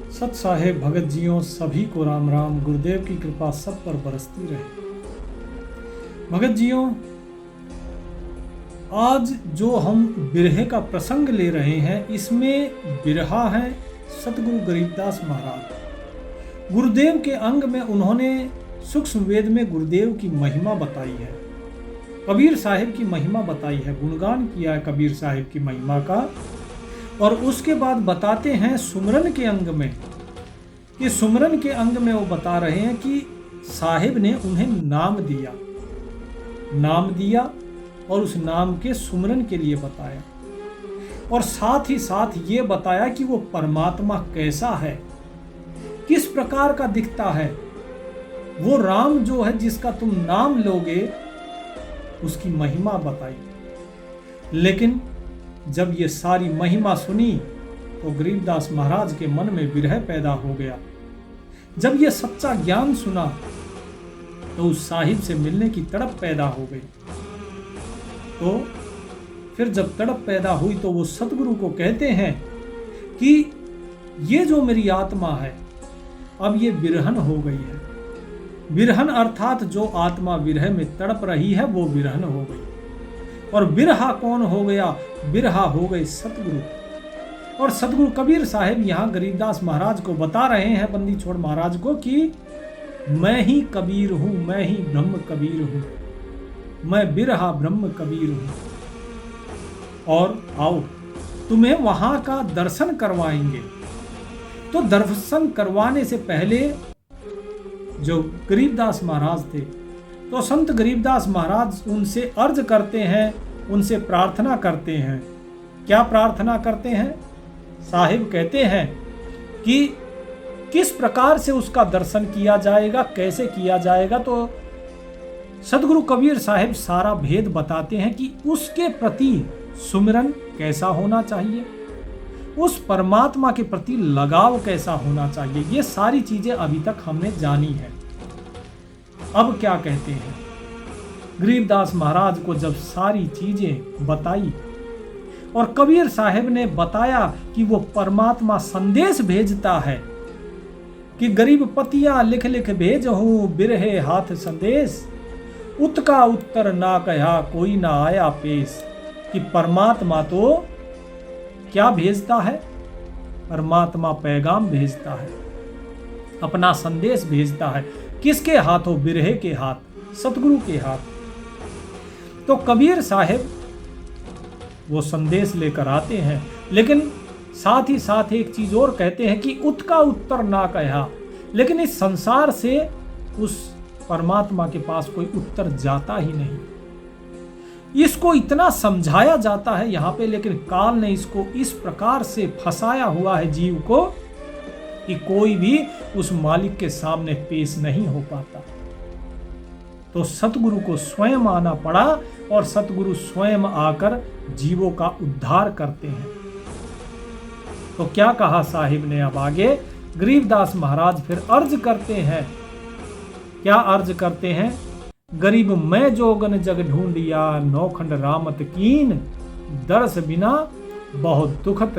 सत साहेब भगत जियों सभी को राम राम। गुरुदेव की कृपा सब पर बरसती रहे। भगत जियों, आज जो हम बिरहे का प्रसंग ले रहे हैं, इसमें बिरहा है सतगुरु गरीबदास महाराज। गुरुदेव के अंग में उन्होंने सूक्ष्म वेद में गुरुदेव की महिमा बताई है, कबीर साहिब की महिमा बताई है, गुणगान किया है कबीर साहिब की महिमा का। और उसके बाद बताते हैं सुमरन के अंग में, कि सुमरन के अंग में वो बता रहे हैं कि साहिब ने उन्हें नाम दिया और उस नाम के सुमरन के लिए बताया, और साथ ही साथ ये बताया कि वो परमात्मा कैसा है, किस प्रकार का दिखता है। वो राम जो है जिसका तुम नाम लोगे, उसकी महिमा बताई। लेकिन जब ये सारी महिमा सुनी तो गरीबदास महाराज के मन में विरह पैदा हो गया। जब ये सच्चा ज्ञान सुना तो उस साहिब से मिलने की तड़प पैदा हो गई। तो फिर जब तड़प पैदा हुई तो वो सतगुरु को कहते हैं कि ये जो मेरी आत्मा है, अब ये बिरहन हो गई है। बिरहन अर्थात जो आत्मा विरह में तड़प रही है, वो बिरहन हो गई। और बिरहा कौन हो गया? बिरहा हो गए सतगुरु। और सतगुरु कबीर साहिब यहाँ गरीबदास महाराज को बता रहे हैं, बंदी छोड़ महाराज को, कि मैं ही कबीर हूं, मैं ही ब्रह्म कबीर हूं, मैं बिरहा ब्रह्म कबीर हूं। और आओ तुम्हें वहां का दर्शन करवाएंगे। तो दर्शन करवाने से पहले जो गरीबदास महाराज थे, तो संत गरीबदास महाराज उनसे अर्ज करते हैं, उनसे प्रार्थना करते हैं। क्या प्रार्थना करते हैं? साहिब कहते हैं कि किस प्रकार से उसका दर्शन किया जाएगा, कैसे किया जाएगा। तो सतगुरु कबीर साहिब सारा भेद बताते हैं कि उसके प्रति सुमिरन कैसा होना चाहिए, उस परमात्मा के प्रति लगाव कैसा होना चाहिए। ये सारी चीजें अभी तक हमने जानी है। अब क्या कहते हैं? गरीबदास महाराज को जब सारी चीजें बताई और कबीर साहिब ने बताया कि वो परमात्मा संदेश भेजता है, कि गरीब पतिया लिख लिख भेजहूं बिरहे हाथ संदेश, उत्का उत्तर ना कहा कोई ना आया पेश। कि परमात्मा तो क्या भेजता है? परमात्मा पैगाम भेजता है, अपना संदेश भेजता है। किसके हाथों? बिरहे के हाथ, सतगुरु के हाथ। तो कबीर साहिब वो संदेश लेकर आते हैं, लेकिन साथ ही साथ एक चीज और कहते हैं कि उत्का उत्तर ना कहा। लेकिन इस संसार से उस परमात्मा के पास कोई उत्तर जाता ही नहीं। इसको इतना समझाया जाता है यहाँ पे, लेकिन काल ने इसको इस प्रकार से फंसाया हुआ है जीव को कि कोई भी उस मालिक के सामने पेश नहीं हो पाता। तो सतगुरु को स्वयं आना पड़ा, और सतगुरु स्वयं आकर जीवों का उद्धार करते हैं। तो क्या कहा साहिब ने अब आगे? गरीबदास महाराज फिर अर्ज करते हैं। क्या अर्ज करते हैं? गरीब मैं जोगन जग ढूंढिया, नौखंड रामत कीन, दरस बिना बहुत दुखत,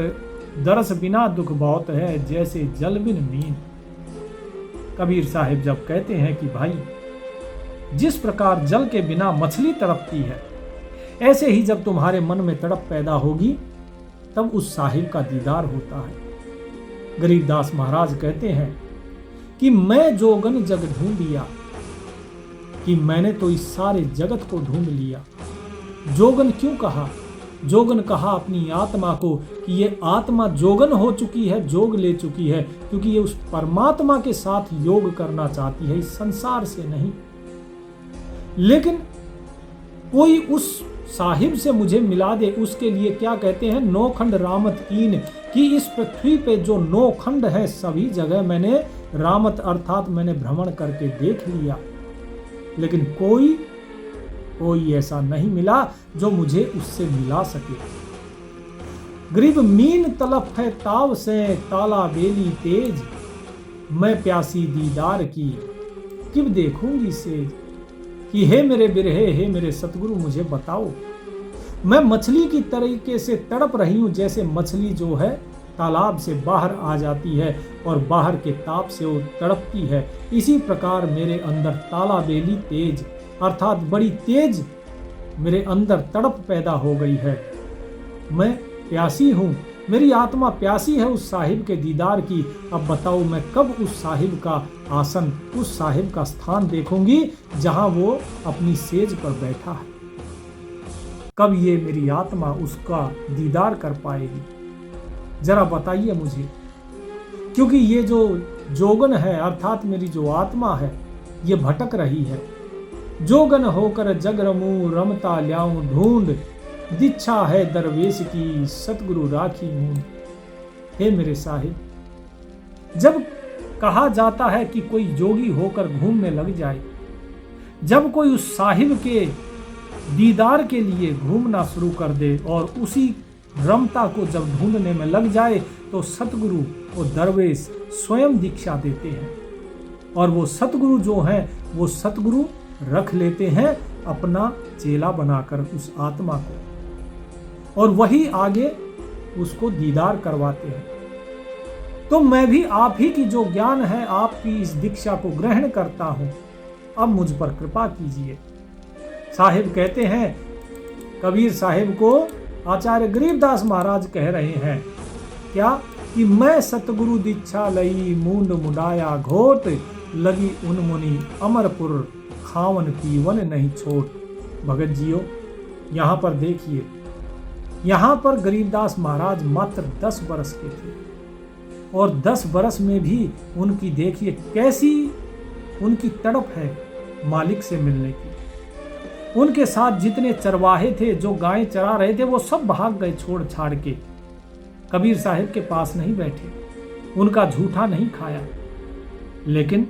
दरस बिना दुख बहुत है, जैसे जल बिन नींद। कबीर साहिब जब कहते हैं कि भाई, जिस प्रकार जल के बिना मछली तड़पती है, ऐसे ही जब तुम्हारे मन में तड़प पैदा होगी, तब उस साहिब का दीदार होता है। गरीबदास महाराज कहते हैं कि मैं जोगन जग ढूंढिया, कि मैंने तो इस सारे जगत को ढूंढ लिया। जोगन क्यों कहा? जोगन कहा अपनी आत्मा को, कि ये आत्मा जोगन हो चुकी है, जोग ले चुकी है, क्योंकि ये उस परमात्मा के साथ योग करना चाहती है, इस संसार से नहीं। लेकिन कोई उस साहिब से मुझे मिला दे, उसके लिए क्या कहते हैं? नौखंड रामत कीन, कि इस पृथ्वी पे जो 9 खंड है, सभी जगह मैंने रामत अर्थात मैंने भ्रमण करके देख लिया, लेकिन कोई ऐसा नहीं मिला जो मुझे उससे मिला सके। गरीब मीन तलफ है ताव से, ताला बेली तेज, मैं प्यासी दीदार की, किब देखूंगी सेज। कि हे मेरे बिरहे, हे मेरे सतगुरु, मुझे बताओ, मैं मछली की तरीके से तड़प रही हूं, जैसे मछली जो है तालाब से बाहर आ जाती है और बाहर के ताप से वो तड़पती है, इसी प्रकार मेरे अंदर तालाबेली तेज अर्थात बड़ी तेज मेरे अंदर तड़प पैदा हो गई है। मैं प्यासी हूँ, मेरी आत्मा प्यासी है उस साहिब के दीदार की। अब बताओ मैं कब उस साहिब का आसन, उस साहिब का स्थान देखूंगी जहां वो अपनी सेज पर बैठा है। कब ये मेरी आत्मा उसका दीदार कर पाएगी, जरा बताइए मुझे। क्योंकि ये जो जोगन है अर्थात मेरी जो आत्मा है ये भटक रही है। जोगन होकर जग रमूं रमता ल्याऊं ढूंढ, दीक्षा है दरवेश की सतगुरु राखी मूंद। हे मेरे साहिब, जब कहा जाता है कि कोई जोगी होकर घूमने लग जाए, जब कोई उस साहिब के दीदार के लिए घूमना शुरू कर दे और उसी रमता को जब ढूंढने में लग जाए, तो सतगुरु और दरवेश स्वयं दीक्षा देते हैं। और वो सतगुरु जो हैं वो सतगुरु रख लेते हैं अपना चेला बनाकर उस आत्मा को, और वही आगे उसको दीदार करवाते हैं। तो मैं भी आप ही की जो ज्ञान है, आपकी इस दीक्षा को ग्रहण करता हूं, अब मुझ पर कृपा कीजिए। साहिब कहते हैं, कबीर साहिब को आचार्य गरीबदास महाराज कह रहे हैं क्या कि मैं सतगुरु दीक्षा लई मूंड मुडाया घोट, लगी उनमुनि अमरपुर खावन पीवन नहीं छोट। भगत जियो, यहाँ पर देखिए, यहाँ पर गरीबदास महाराज मात्र 10 बरस के थे और 10 बरस में भी उनकी देखिए कैसी उनकी तड़प है मालिक से मिलने की। उनके साथ जितने चरवाहे थे जो गायें चरा रहे थे वो सब भाग गए छोड़ छाड़ के, कबीर साहिब के पास नहीं बैठे, उनका झूठा नहीं खाया, लेकिन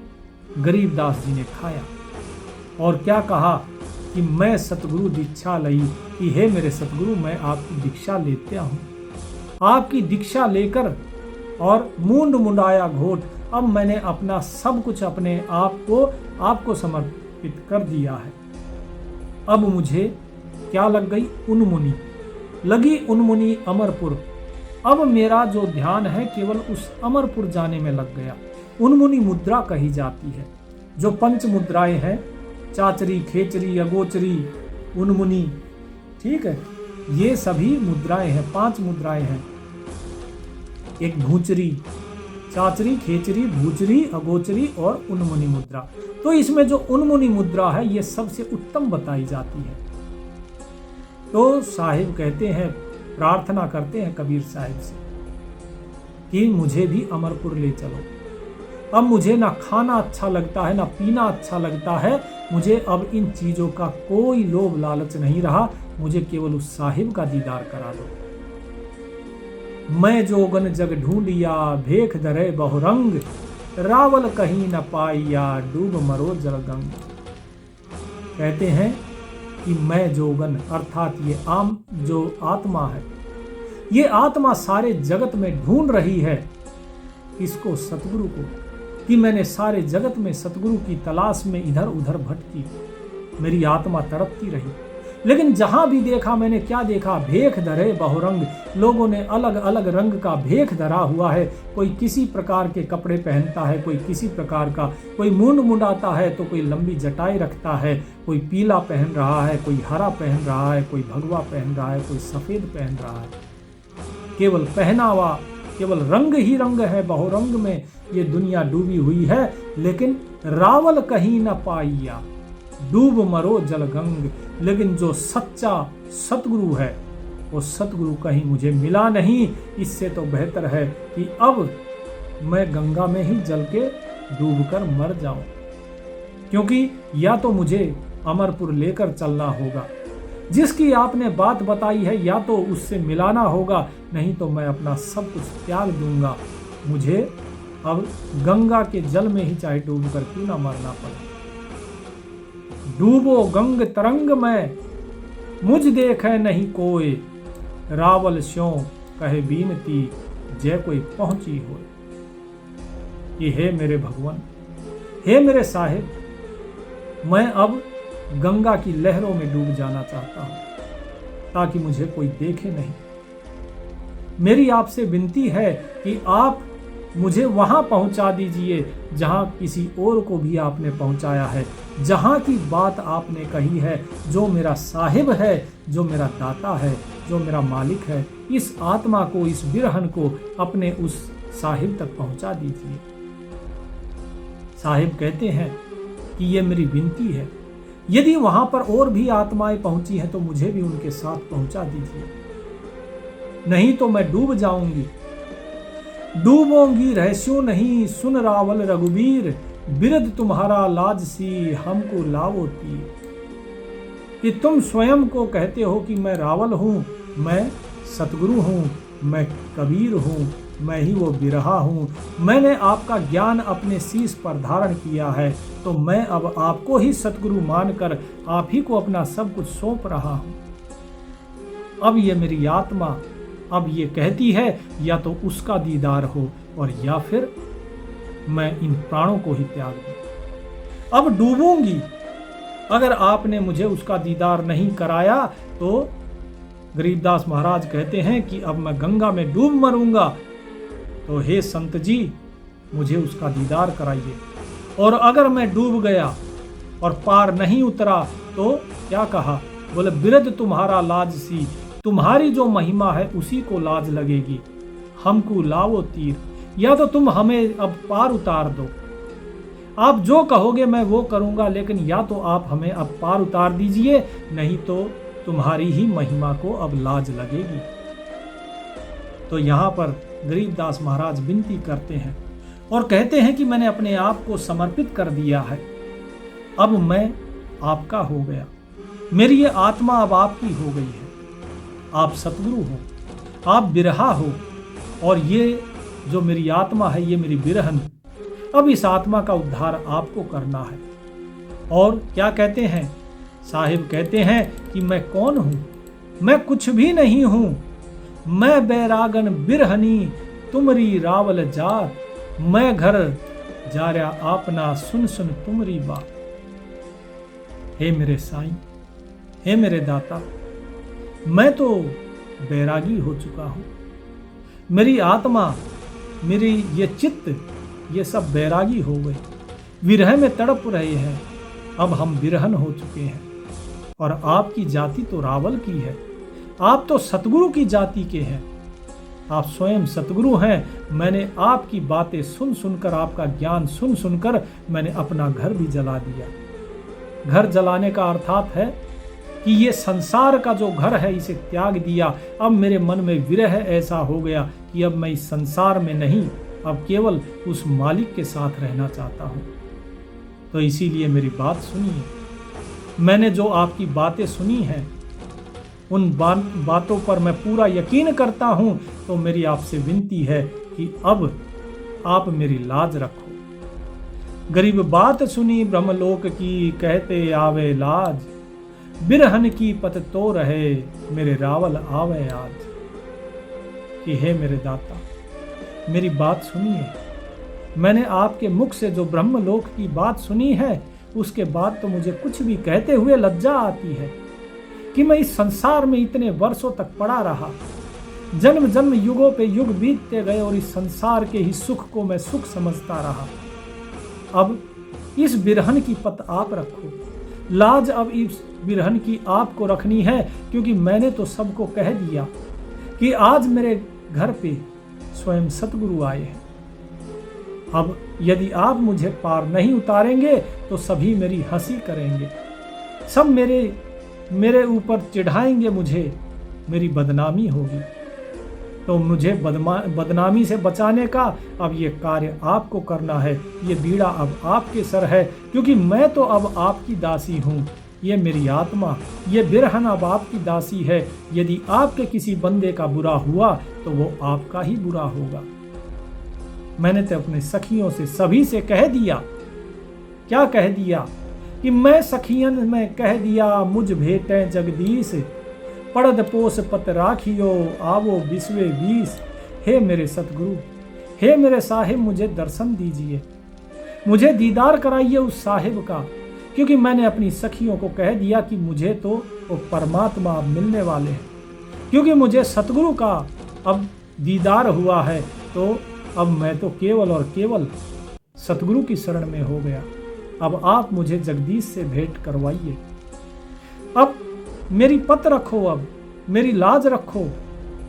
गरीबदास जी ने खाया। और क्या कहा कि मैं सतगुरु दीक्षा लई, कि हे मेरे सतगुरु मैं आपकी दीक्षा लेता हूँ, आपकी दीक्षा लेकर और मूंड मुंडाया घोट, अब मैंने अपना सब कुछ अपने आप को आपको समर्पित कर दिया है। अब मुझे क्या लग गई, उन्मुनि लगी, उन्मुनि अमरपुर। अब मेरा जो ध्यान है केवल उस अमरपुर जाने में लग गया। उन्मुनि मुद्रा कही जाती है, जो 5 मुद्राएं हैं, चाचरी, खेचरी, अगोचरी, उन्मुनि, ठीक है, ये सभी मुद्राएं हैं, 5 मुद्राएं हैं। एक भूचरी, चाचरी, खेचरी, भूचरी, अगोचरी और उन्मुनि मुद्रा। तो इसमें जो उन्मुनि मुद्रा है ये सबसे उत्तम बताई जाती है। तो साहिब कहते हैं, प्रार्थना करते हैं कबीर साहिब से कि मुझे भी अमरपुर ले चलो। अब मुझे ना खाना अच्छा लगता है, ना पीना अच्छा लगता है, मुझे अब इन चीजों का कोई लोभ लालच नहीं रहा, मुझे केवल उस साहिब का दीदार करा दो। मैं जोगन जग ढूंढिया भेख धरे बहुरंग, रावल कहीं न पाइया डूब मरो जलगंग। कहते हैं कि मैं जोगन अर्थात ये जो आत्मा है, ये आत्मा सारे जगत में ढूंढ रही है इसको, सतगुरु को, कि मैंने सारे जगत में सतगुरु की तलाश में इधर उधर भटकी, मेरी आत्मा तड़पती रही। लेकिन जहां भी देखा मैंने क्या देखा, भेख धरे बहुरंग, लोगों ने अलग अलग रंग का भेख धरा हुआ है। कोई किसी प्रकार के कपड़े पहनता है, कोई किसी प्रकार का, कोई मूंड मुंडाता है तो कोई लंबी जटाई रखता है, कोई पीला पहन रहा है, कोई हरा पहन रहा है, कोई भगवा पहन रहा है, कोई सफेद पहन रहा है। केवल पहनावा, केवल रंग ही रंग है, बहुरंग में ये दुनिया डूबी हुई है। लेकिन रावल कहीं न पाइया डूब मरो जलगंग, लेकिन जो सच्चा सतगुरु है वो सतगुरु कहीं मुझे मिला नहीं। इससे तो बेहतर है कि अब मैं गंगा में ही जल के डूबकर मर जाऊं, क्योंकि या तो मुझे अमरपुर लेकर चलना होगा, जिसकी आपने बात बताई है, या तो उससे मिलाना होगा, नहीं तो मैं अपना सब कुछ त्याग दूंगा। मुझे अब गंगा के जल में ही चाहे डूबकर क्यों ना मरना पड़े। डूबो गंग तरंग में मुझ देखे नहीं कोई, रावल स्यों कहे बीनती जय कोई पहुंची हो। ये हे मेरे भगवान, हे मेरे साहिब, मैं अब गंगा की लहरों में डूब जाना चाहता हूं ताकि मुझे कोई देखे नहीं। मेरी आपसे विनती है कि आप मुझे वहां पहुंचा दीजिए जहां किसी और को भी आपने पहुंचाया है, जहां की बात आपने कही है। जो मेरा साहिब है, जो मेरा दाता है, जो मेरा मालिक है, इस आत्मा को, इस बिरहन को अपने उस साहिब तक पहुंचा दीजिए। साहिब कहते हैं कि ये मेरी विनती है, यदि वहां पर और भी आत्माएं पहुंची हैं तो मुझे भी उनके साथ पहुंचा दीजिए, नहीं तो मैं डूब जाऊंगी। डूबोंगी रहस्यो नहीं, सुन रावल रघुवीर, बिरद तुम्हारा लाज सी हमको लावो तीर। कि तुम स्वयं को कहते हो कि मैं रावल हूं, मैं सतगुरु हूं, मैं कबीर हूं, मैं ही वो बिरहा हूं। मैंने आपका ज्ञान अपने शीश पर धारण किया है, तो मैं अब आपको ही सतगुरु मानकर आप ही को अपना सब कुछ सौंप रहा हूं। अब ये मेरी आत्मा अब ये कहती है या तो उसका दीदार हो और या फिर मैं इन प्राणों को ही त्याग दूं। अब डूबूंगी, अगर आपने मुझे उसका दीदार नहीं कराया तो गरीबदास महाराज कहते हैं कि अब मैं गंगा में डूब मरूंगा। तो हे संत जी, मुझे उसका दीदार कराइए। और अगर मैं डूब गया और पार नहीं उतरा तो क्या कहा? बोले बिरद तुम्हारा लाज सी, तुम्हारी जो महिमा है उसी को लाज लगेगी। हमको लावो तीर, या तो तुम हमें अब पार उतार दो, आप जो कहोगे मैं वो करूंगा, लेकिन या तो आप हमें अब पार उतार दीजिए, नहीं तो तुम्हारी ही महिमा को अब लाज लगेगी। तो यहाँ पर गरीबदास महाराज विनती करते हैं और कहते हैं कि मैंने अपने आप को समर्पित कर दिया है, अब मैं आपका हो गया, मेरी ये आत्मा अब आपकी हो गई है। आप सतगुरु हो, आप बिरहा हो, और ये जो मेरी आत्मा है, ये मेरी बिरहन, अब इस आत्मा का उद्धार आपको करना है। और क्या कहते हैं? साहिब कहते हैं कि मैं कौन हूं? मैं कुछ भी नहीं हूं, मैं बैरागन बिरहनी, तुमरी रावल जात, मैं घर जा रहा आपना, सुन सुन तुमरी बात। हे मेरे साईं, हे मेरे दाता, मैं तो बैरागी हो चुका हूं, मेरी आत्मा, मेरी ये चित्त, ये सब बैरागी हो गए, विरह में तड़प रहे हैं। अब हम बिरहन हो चुके हैं और आपकी जाति तो रावल की है, आप तो सतगुरु की जाति के हैं, आप स्वयं सतगुरु हैं। मैंने आपकी बातें सुन सुनकर, आपका ज्ञान सुन सुनकर मैंने अपना घर भी जला दिया। घर जलाने का अर्थात है कि ये संसार का जो घर है इसे त्याग दिया। अब मेरे मन में विरह ऐसा हो गया कि अब मैं इस संसार में नहीं, अब केवल उस मालिक के साथ रहना चाहता हूं। तो इसीलिए मेरी बात सुनिए। मैंने जो आपकी बातें सुनी हैं उन बातों पर मैं पूरा यकीन करता हूं, तो मेरी आपसे विनती है कि अब आप मेरी लाज रखो। गरीब बात सुनी ब्रह्मलोक की, कहते आवे लाज, बिरहन की पत तो रहे, मेरे रावल आवे आज। कि हे मेरे दाता, मेरी बात सुनिए। मैंने आपके मुख से जो ब्रह्मलोक की बात सुनी है, उसके बाद तो मुझे कुछ भी कहते हुए लज्जा आती है कि मैं इस संसार में इतने वर्षों तक पड़ा रहा, जन्म जन्म युगों पे युग बीतते गए और इस संसार के ही सुख को मैं सुख समझता रहा। अब इस बिरहन की पत आप रखो, लाज अब इस बिरहन की आपको रखनी है, क्योंकि मैंने तो सबको कह दिया कि आज मेरे घर पे स्वयं सतगुरु आए हैं। अब यदि आप मुझे पार नहीं उतारेंगे तो सभी मेरी हंसी करेंगे, सब मेरे ऊपर चिढ़ाएंगे, मुझे मेरी बदनामी होगी। तो मुझे बदनामी से बचाने का अब ये कार्य आपको करना है, ये बीड़ा अब आपके सर है, क्योंकि मैं तो अब आपकी दासी हूँ। ये मेरी आत्मा, ये बिरहन अब आपकी दासी है। यदि आपके किसी बंदे का बुरा हुआ तो वो आपका ही बुरा होगा। मैंने तो अपने सखियों से, सभी से कह दिया, क्या कह दिया कि मैं सखियन में कह दिया, मुझ भेटे जगदीश, पड़द पोस पत राखियो, आवो बिस्वे बीस। हे मेरे सतगुरु, हे मेरे साहिब, मुझे दर्शन दीजिए, मुझे दीदार कराइए उस साहिब का, क्योंकि मैंने अपनी सखियों को कह दिया कि मुझे तो वो परमात्मा अब मिलने वाले हैं, क्योंकि मुझे सतगुरु का अब दीदार हुआ है तो अब मैं तो केवल और केवल सतगुरु की शरण में हो गया। अब आप मुझे जगदीश से भेंट करवाइए। अब मेरी पत रखो, अब मेरी लाज रखो।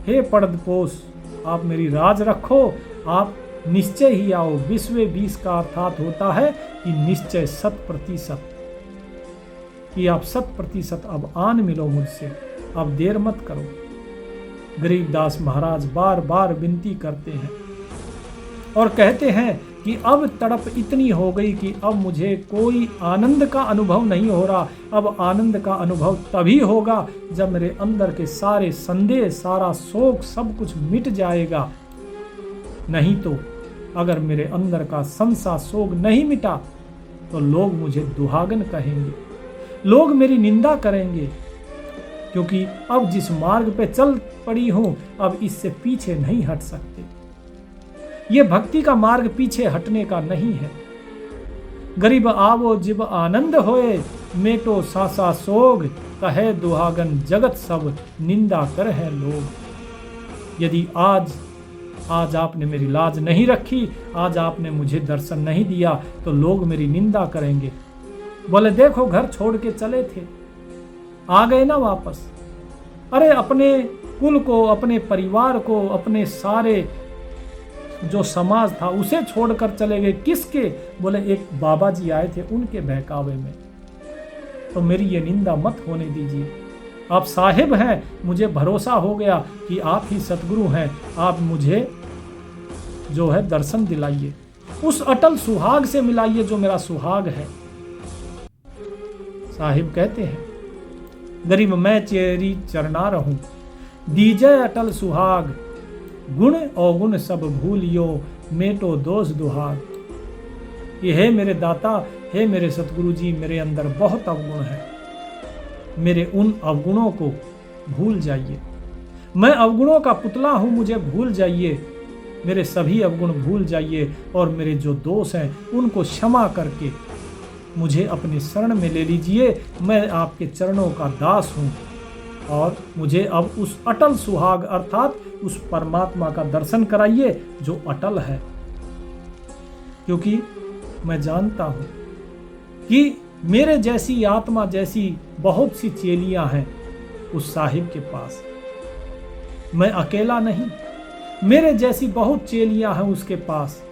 हे पड़दपोस, आप मेरी राज रखो। आप निश्चय ही आओ। विश्व 20 का अर्थात होता है कि निश्चय 100%, कि आप 100% अब आन मिलो मुझसे, अब देर मत करो। गरीबदास महाराज बार बार विनती करते हैं और कहते हैं कि अब तड़प इतनी हो गई कि अब मुझे कोई आनंद का अनुभव नहीं हो रहा। अब आनंद का अनुभव तभी होगा जब मेरे अंदर के सारे संदेह, सारा शोक, सब कुछ मिट जाएगा। नहीं तो अगर मेरे अंदर का संसा शोक नहीं मिटा तो लोग मुझे दुहागन कहेंगे, लोग मेरी निंदा करेंगे, क्योंकि अब जिस मार्ग पे चल पड़ी हूं अब इससे पीछे नहीं हट सकते। ये भक्ति का मार्ग पीछे हटने का नहीं है। गरीब आवो जिब आनंद होए, मेटो सासा सोग, कहे दुहागन जगत सब, निंदा कर है लोग। यदि आज आपने मेरी लाज नहीं रखी, आज आपने मुझे दर्शन नहीं दिया तो लोग मेरी निंदा करेंगे। बोले देखो घर छोड़ के चले थे, आ गए ना वापस। अरे अपने कुल को, अपने परिवार को, अपने सारे जो समाज था उसे छोड़कर चले गए। किसके? बोले एक बाबा जी आए थे उनके बहकावे में। तो मेरी ये निंदा मत होने दीजिए। आप साहिब हैं, मुझे भरोसा हो गया कि आप ही सतगुरु हैं। आप मुझे जो है दर्शन दिलाइए, उस अटल सुहाग से मिलाइए जो मेरा सुहाग है। साहिब कहते हैं गरीब मैं चेरी चरना रहूं, दीजय अटल सुहाग, गुण अवगुण सब भूलियो, मेटो दोष दुहाग। ये है मेरे दाता, हे मेरे सतगुरु जी, मेरे अंदर बहुत अवगुण है, मेरे उन अवगुणों को भूल जाइए। मैं अवगुणों का पुतला हूं, मुझे भूल जाइए। मेरे सभी अवगुण भूल जाइए और मेरे जो दोष हैं उनको क्षमा करके मुझे अपनी शरण में ले लीजिए। मैं आपके चरणों का दास हूं और मुझे अब उस अटल सुहाग अर्थात उस परमात्मा का दर्शन कराइए जो अटल है। क्योंकि मैं जानता हूं कि मेरे जैसी आत्मा जैसी बहुत सी चेलियां हैं उस साहिब के पास। मैं अकेला नहीं, मेरे जैसी बहुत चेलियां हैं उसके पास।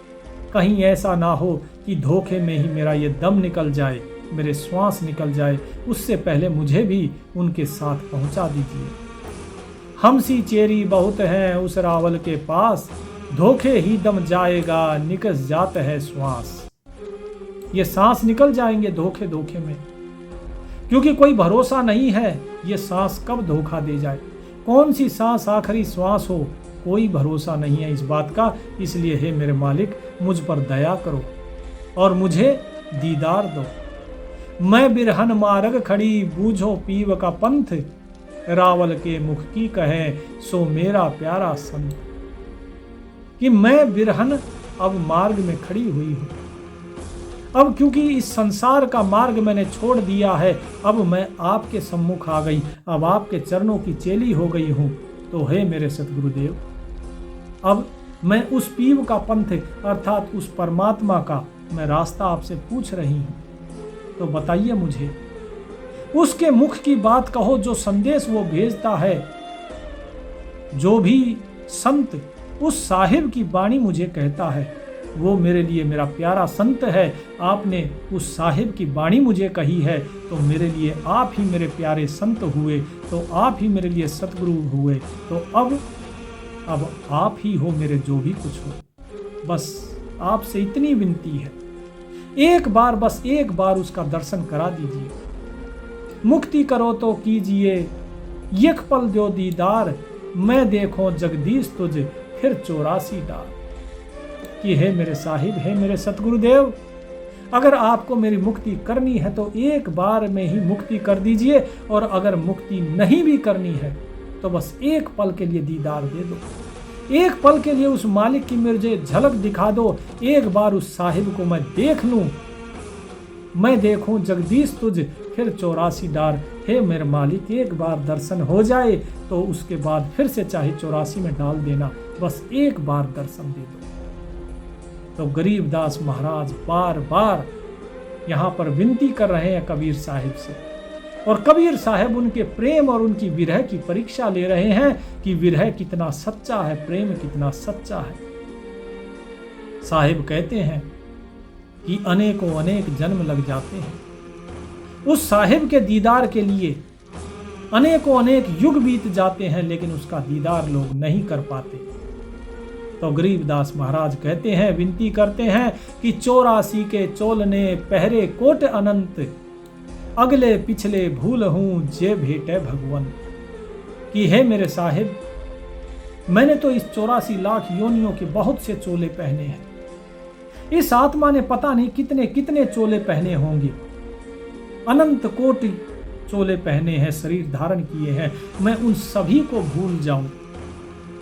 कहीं ऐसा ना हो कि धोखे में ही मेरा ये दम निकल जाए, मेरे श्वास निकल जाए, उससे पहले मुझे भी उनके साथ पहुंचा दीजिए। हमसी चेरी बहुत हैं उस रावल के पास, धोखे ही दम जाएगा निकस जात है श्वास। ये सांस निकल जाएंगे धोखे धोखे में, क्योंकि कोई भरोसा नहीं है ये सांस कब धोखा दे जाए। कौन सी सांस आखिरी श्वास हो, कोई भरोसा नहीं है इस बात का। इसलिए हे मेरे मालिक मुझ पर दया करो और मुझे दीदार दो। मैं बिरहन मार्ग खड़ी, बूझो पीव का पंथ, रावल के मुख की कहे सो मेरा प्यारा संत। कि मैं बिरहन अब मार्ग में खड़ी हुई हूं। अब क्योंकि इस संसार का मार्ग मैंने छोड़ दिया है, अब मैं आपके सम्मुख आ गई, अब आपके चरणों की चेली हो गई हूं। तो हे मेरे सतगुरुदेव, अब मैं उस पीव का पंथ अर्थात उस परमात्मा का मैं रास्ता आपसे पूछ रही हूं। तो बताइए मुझे, उसके मुख की बात कहो जो संदेश वो भेजता है। जो भी संत उस साहिब की वाणी मुझे कहता है वो मेरे लिए मेरा प्यारा संत है। आपने उस साहिब की वाणी मुझे कही है तो मेरे लिए आप ही मेरे प्यारे संत हुए, तो आप ही मेरे लिए सतगुरु हुए। तो अब आप ही हो मेरे जो भी कुछ हो। बस आपसे इतनी विनती है, एक बार, बस एक बार उसका दर्शन करा दीजिए। मुक्ति करो तो कीजिए, यक पल दो दीदार, मैं देखो जगदीश तुझ फिर 84 डार। कि हे मेरे साहिब, हे मेरे सतगुरुदेव, अगर आपको मेरी मुक्ति करनी है तो एक बार में ही मुक्ति कर दीजिए, और अगर मुक्ति नहीं भी करनी है तो बस एक पल के लिए दीदार दे दो। एक पल के लिए उस मालिक की मुझे झलक दिखा दो। एक बार उस साहिब को मैं देख लूं, मैं देखूं जगदीश तुझ फिर 84 डार। हे मेरे मालिक, एक बार दर्शन हो जाए तो उसके बाद फिर से चाहे 84 में डाल देना। बस एक बार दर्शन दे दो। तो गरीबदास महाराज बार बार यहाँ पर विनती कर रहे हैं कबीर साहिब से, और कबीर साहब उनके प्रेम और उनकी विरह की परीक्षा ले रहे हैं कि विरह कितना सच्चा है, प्रेम कितना सच्चा है। साहिब कहते हैं कि अनेकों अनेक जन्म लग जाते हैं, उस साहिब के दीदार के लिए अनेकों अनेक युग बीत जाते हैं, लेकिन उसका दीदार लोग नहीं कर पाते। तो गरीबदास महाराज कहते हैं, विनती करते हैं कि 84 के चोलने पहरे कोट अनंत, अगले पिछले भूल हूं जे भेटे भगवन। कि हे मेरे साहिब, मैंने तो इस 84 लाख योनियों के बहुत से चोले पहने हैं, इस आत्मा ने पता नहीं कितने कितने चोले पहने होंगे, अनंत कोटि चोले पहने हैं, शरीर धारण किए हैं। मैं उन सभी को भूल जाऊं,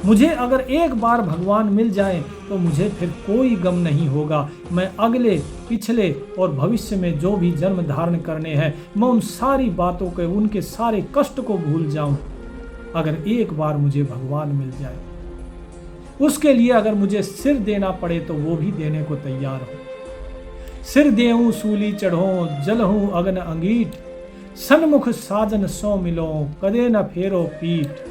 मुझे अगर एक बार भगवान मिल जाए तो मुझे फिर कोई गम नहीं होगा। मैं अगले पिछले और भविष्य में जो भी जन्म धारण करने हैं, मैं उन सारी बातों के, उनके सारे कष्ट को भूल जाऊं, अगर एक बार मुझे भगवान मिल जाए। उसके लिए अगर मुझे सिर देना पड़े तो वो भी देने को तैयार हूं। सिर देऊं सूली चढ़ो, जलहूं अगन अंगीठ, सन्मुख साजन सो मिलो, कदे न फेरो पीठ।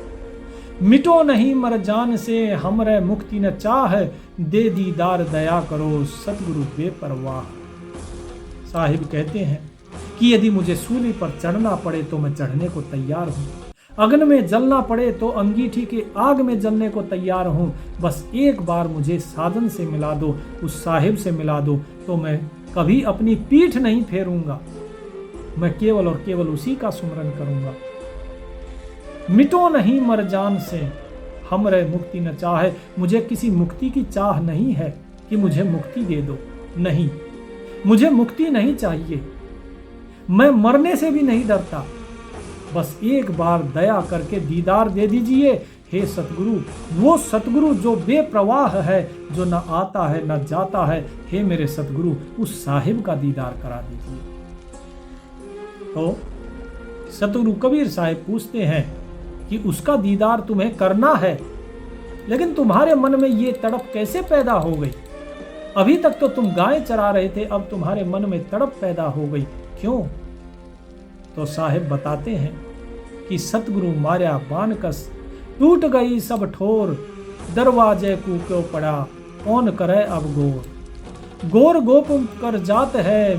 मिटो नहीं मर जान से हमरे मुक्ति न चाह, दे दीदार दया करो सतगुरु बेपरवाह। साहिब कहते हैं कि यदि मुझे सूली पर चढ़ना पड़े तो मैं चढ़ने को तैयार हूं, अग्न में जलना पड़े तो अंगीठी के आग में जलने को तैयार हूं। बस एक बार मुझे साधन से मिला दो, उस साहिब से मिला दो, तो मैं कभी अपनी पीठ नहीं फेरूंगा, मैं केवल और केवल उसी का सुमरन करूंगा। मिटो नहीं मर जान से हमरे मुक्ति न चाहे, मुझे किसी मुक्ति की चाह नहीं है कि मुझे मुक्ति दे दो, नहीं, मुझे मुक्ति नहीं चाहिए, मैं मरने से भी नहीं डरता। बस एक बार दया करके दीदार दे दीजिए हे सतगुरु, वो सतगुरु जो बेप्रवाह है, जो न आता है न जाता है। हे मेरे सतगुरु, उस साहिब का दीदार करा दीजिए। तो सतगुरु कबीर साहिब पूछते हैं कि उसका दीदार तुम्हें करना है, लेकिन तुम्हारे मन में ये तड़प कैसे पैदा हो गई? अभी तक तो तुम गाय चरा रहे थे, अब तुम्हारे मन में तड़प पैदा हो गई, क्यों? तो साहिब बताते हैं कि सतगुरु मार्या बान कस, टूट गई सब ठोर, दरवाजे को क्यों पड़ा, कौन करे अब गोर। गोर गोप कर जात है,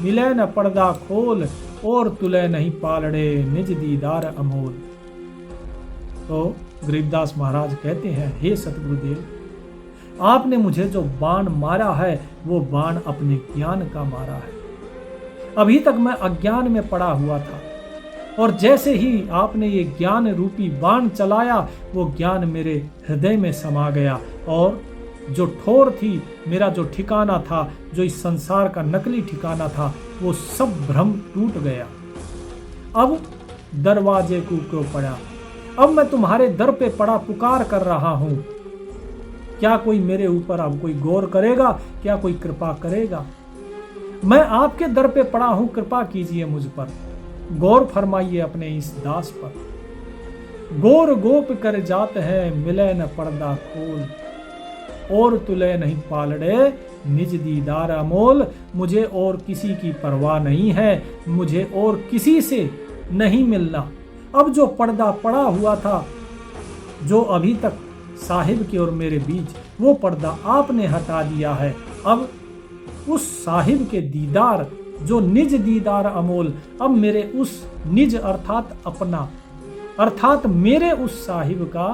मिले न पर्दा खोल, और तुले नहीं पालड़े निज दीदार अमोल। तो गरीबदास महाराज कहते हैं, हे सतगुरुदेव, आपने मुझे जो बाण मारा है वो बाण अपने ज्ञान का मारा है। अभी तक मैं अज्ञान में पड़ा हुआ था, और जैसे ही आपने ये ज्ञान रूपी बाण चलाया, वो ज्ञान मेरे हृदय में समा गया, और जो ठोर थी, मेरा जो ठिकाना था, जो इस संसार का नकली ठिकाना था, वो सब भ्रम टूट गया। अब दरवाजे को क्यों पड़ा, अब मैं तुम्हारे दर पे पड़ा पुकार कर रहा हूं, क्या कोई मेरे ऊपर अब कोई गौर करेगा, क्या कोई कृपा करेगा? मैं आपके दर पे पड़ा हूं, कृपा कीजिए मुझ पर, गौर फरमाइए अपने इस दास पर। गोर गोप कर जात है, मिले न पर्दा खोल, और तुले नहीं पालड़े निज दीदार अमोल। मुझे और किसी की परवाह नहीं है, मुझे और किसी से नहीं मिलना। अब जो पर्दा पड़ा हुआ था, जो अभी तक साहिब के और मेरे बीच, वो पर्दा आपने हटा दिया है। अब उस साहिब के दीदार, जो निज दीदार अमोल, अब मेरे उस निज अर्थात अपना, अर्थात मेरे उस साहिब का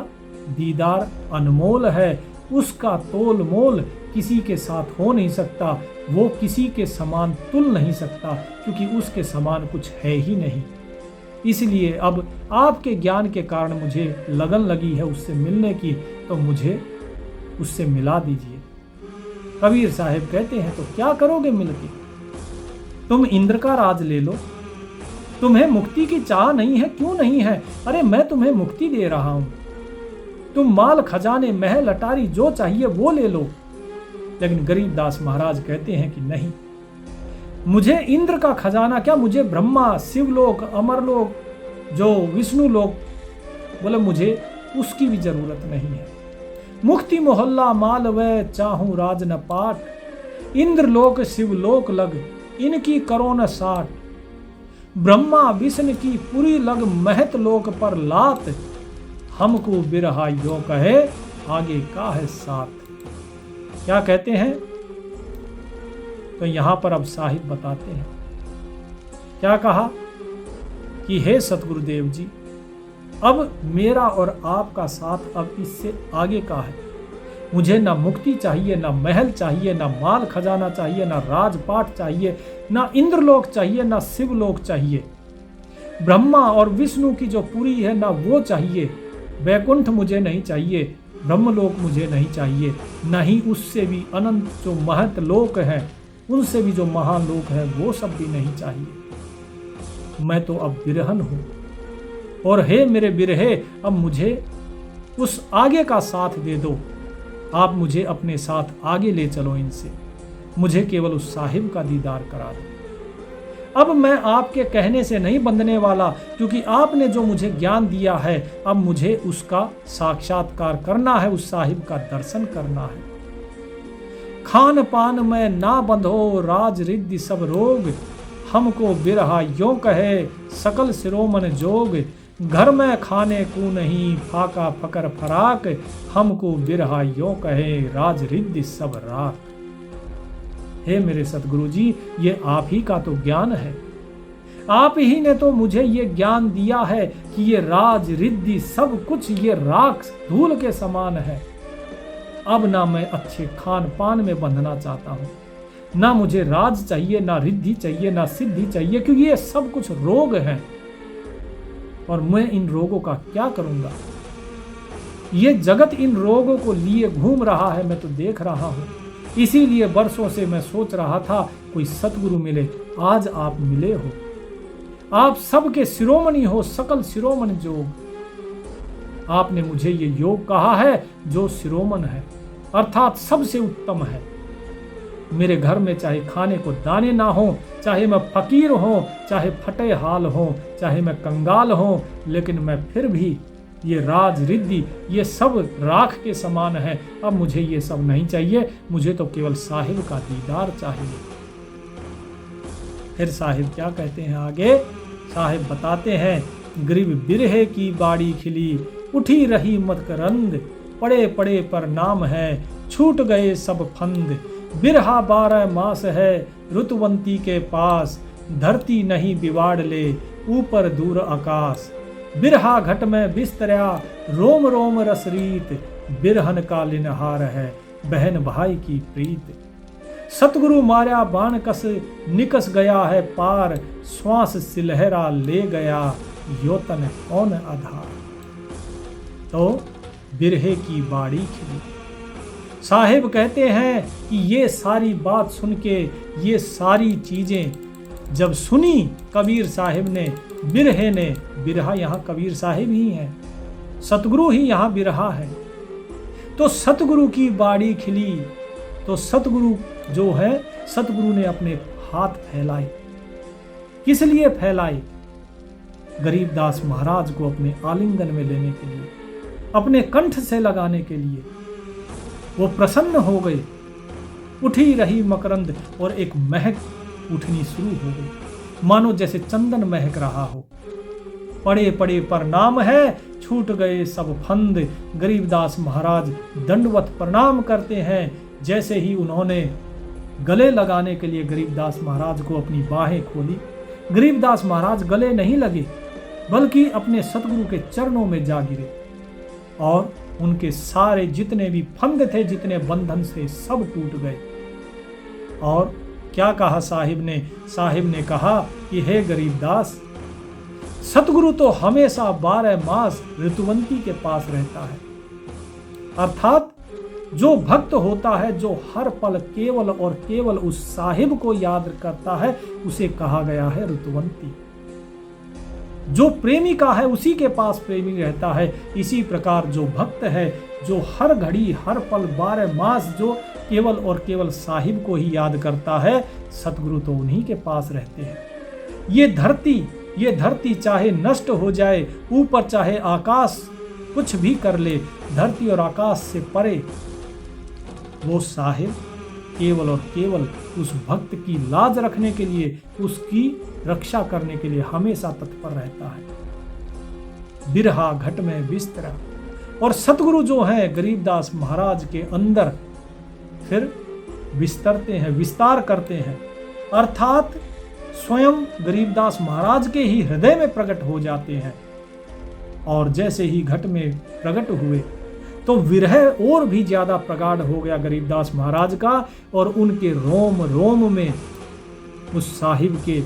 दीदार अनमोल है। उसका तोल मोल किसी के साथ हो नहीं सकता, वो किसी के समान तुल नहीं सकता, क्योंकि उसके समान कुछ है ही नहीं। इसलिए अब आपके ज्ञान के कारण मुझे लगन लगी है उससे मिलने की, तो मुझे उससे मिला दीजिए। कबीर साहिब कहते हैं, तो क्या करोगे मिलके? तुम इंद्र का राज ले लो, तुम्हें मुक्ति की चाह नहीं है, क्यों नहीं है? अरे मैं तुम्हें मुक्ति दे रहा हूं, तुम माल खजाने महल अटारी जो चाहिए वो ले लो। लेकिन गरीबदास महाराज कहते हैं कि नहीं, मुझे इंद्र का खजाना क्या, मुझे ब्रह्मा, शिवलोक, अमरलोक, जो विष्णु लोक, बोले मुझे उसकी भी जरूरत नहीं है। मुक्ति मोहल्ला मालवय चाहूं राज न पाट, इंद्रलोक शिवलोक लग इनकी करो न साठ, ब्रह्मा विष्णु की पुरी लग महत लोक पर लात, हमको बिरहा यो कहे आगे का है साथ। क्या कहते हैं? तो यहां पर अब साहिब बताते हैं क्या कहा कि हे सतगुरुदेव जी, अब मेरा और आपका साथ अब इससे आगे का है। मुझे ना मुक्ति चाहिए, ना महल चाहिए, ना माल खजाना चाहिए, ना राजपाट चाहिए, ना इंद्रलोक चाहिए, ना शिवलोक चाहिए, ब्रह्मा और विष्णु की जो पुरी है ना वो चाहिए, वैकुंठ मुझे नहीं चाहिए, ब्रह्मलोक मुझे नहीं चाहिए, न ही उससे भी अनंत जो महत लोक है, उनसे भी जो महालोक है वो सब भी नहीं चाहिए। मैं तो अब बिरहन हूं, और हे मेरे बिरहे, अब मुझे उस आगे का साथ दे दो। आप मुझे अपने साथ आगे ले चलो, इनसे मुझे केवल उस साहिब का दीदार करा दो। अब मैं आपके कहने से नहीं बंधने वाला, क्योंकि आपने जो मुझे ज्ञान दिया है, अब मुझे उसका साक्षात्कार करना है, उस साहिब का दर्शन करना है। खान पान में ना बंधो राज रिद्धि सब रोग, हमको बिरहा यो कहे सकल शिरोमन जोग, घर में खाने को नहीं फाका फकर फराक, हमको बिरहा यो कहे राज रिद्धि सब राख। हे मेरे सतगुरु जी, ये आप ही का तो ज्ञान है, आप ही ने तो मुझे ये ज्ञान दिया है कि ये राज रिद्धि सब कुछ ये राख धूल के समान है। अब ना मैं अच्छे खान पान में बंधना चाहता हूँ, ना मुझे राज चाहिए, ना रिद्धि चाहिए, ना सिद्धि चाहिए, क्योंकि ये सब कुछ रोग हैं और मैं इन रोगों का क्या करूंगा। ये जगत इन रोगों को लिए घूम रहा है, मैं तो देख रहा हूं। इसीलिए बरसों से मैं सोच रहा था कोई सतगुरु मिले, आज आप मिले हो। आप सबके शिरोमणि हो, सकल शिरोमणि जोग। आपने मुझे ये योग कहा है जो शिरोमण है, अर्थात सबसे उत्तम है। मेरे घर में चाहे खाने को दाने ना हो, चाहे मैं फकीर हो, चाहे फटे हाल हो, चाहे मैं कंगाल हो, लेकिन मैं फिर भी ये राज रिद्धि ये सब राख के समान है। अब मुझे ये सब नहीं चाहिए, मुझे तो केवल साहिब का दीदार चाहिए। फिर साहिब क्या कहते हैं आगे? साहिब बताते हैं, ग्रीव बिरहे की बाड़ी खिली, उठी रही मदकरंद, पड़े पड़े पर नाम है, छूट गए सब फंद, बिरहा 12 मास है ऋतुवंती के पास, धरती नहीं बिवाड़ ले ऊपर दूर आकाश, बिरहा घट में बिस्तरा रोम रोम रसरीत, बिरहन का लिनहार है बहन भाई की प्रीत, सतगुरु मारा बाण कस निकस गया है पार, श्वास सिलहरा ले गया योतन कौन आधार। तो बिरहे की बाड़ी खिली। साहिब कहते हैं कि ये सारी बात सुन के, ये सारी चीजें जब सुनी कबीर साहिब ने, बिरहे ने, बिरहा यहाँ कबीर साहिब ही है, सतगुरु ही यहाँ बिरहा है, तो सतगुरु की बाड़ी खिली। तो सतगुरु जो है, सतगुरु ने अपने हाथ फैलाए। किस लिए फैलाए? गरीबदास महाराज को अपने आलिंगन में लेने के लिए, अपने कंठ से लगाने के लिए। वो प्रसन्न हो गए। उठी रही मकरंद, और एक महक उठनी शुरू हो गई, मानो जैसे चंदन महक रहा हो। पड़े पड़े पर नाम है, छूट गए सब फंद। गरीबदास महाराज दंडवत प्रणाम करते हैं। जैसे ही उन्होंने गले लगाने के लिए गरीबदास महाराज को अपनी बाहें खोली, गरीबदास महाराज गले नहीं लगे, बल्कि अपने सतगुरु के चरणों में जा गिरे, और उनके सारे जितने भी फंद थे, जितने बंधन थे, सब टूट गए। और क्या कहा साहिब ने? साहिब ने कहा कि हे गरीबदास, सतगुरु तो हमेशा 12 मास ऋतुवंती के पास रहता है। अर्थात जो भक्त होता है, जो हर पल केवल और केवल उस साहिब को याद करता है, उसे कहा गया है ऋतुवंती। जो प्रेमिका है, उसी के पास प्रेमी रहता है। इसी प्रकार जो भक्त है, जो हर घड़ी हर पल 12 मास जो केवल और केवल साहिब को ही याद करता है, सतगुरु तो उन्हीं के पास रहते हैं। ये धरती चाहे नष्ट हो जाए, ऊपर चाहे आकाश कुछ भी कर ले, धरती और आकाश से परे, वो साहिब केवल और केवल उस भक्त की लाज रखने के लिए, उसकी रक्षा करने के लिए हमेशा तत्पर रहता है। बिरहा घट में बिस्तरा। और सतगुरु जो है गरीबदास महाराज के अंदर फिर विस्तरते हैं, विस्तार करते हैं, अर्थात स्वयं गरीबदास महाराज के ही हृदय में प्रकट हो जाते हैं। और जैसे ही घट में प्रकट हुए तो विरह और भी ज्यादा प्रगाढ़ हो गया गरीबदास महाराज का, और उनके रोम रोम में उस साहिब के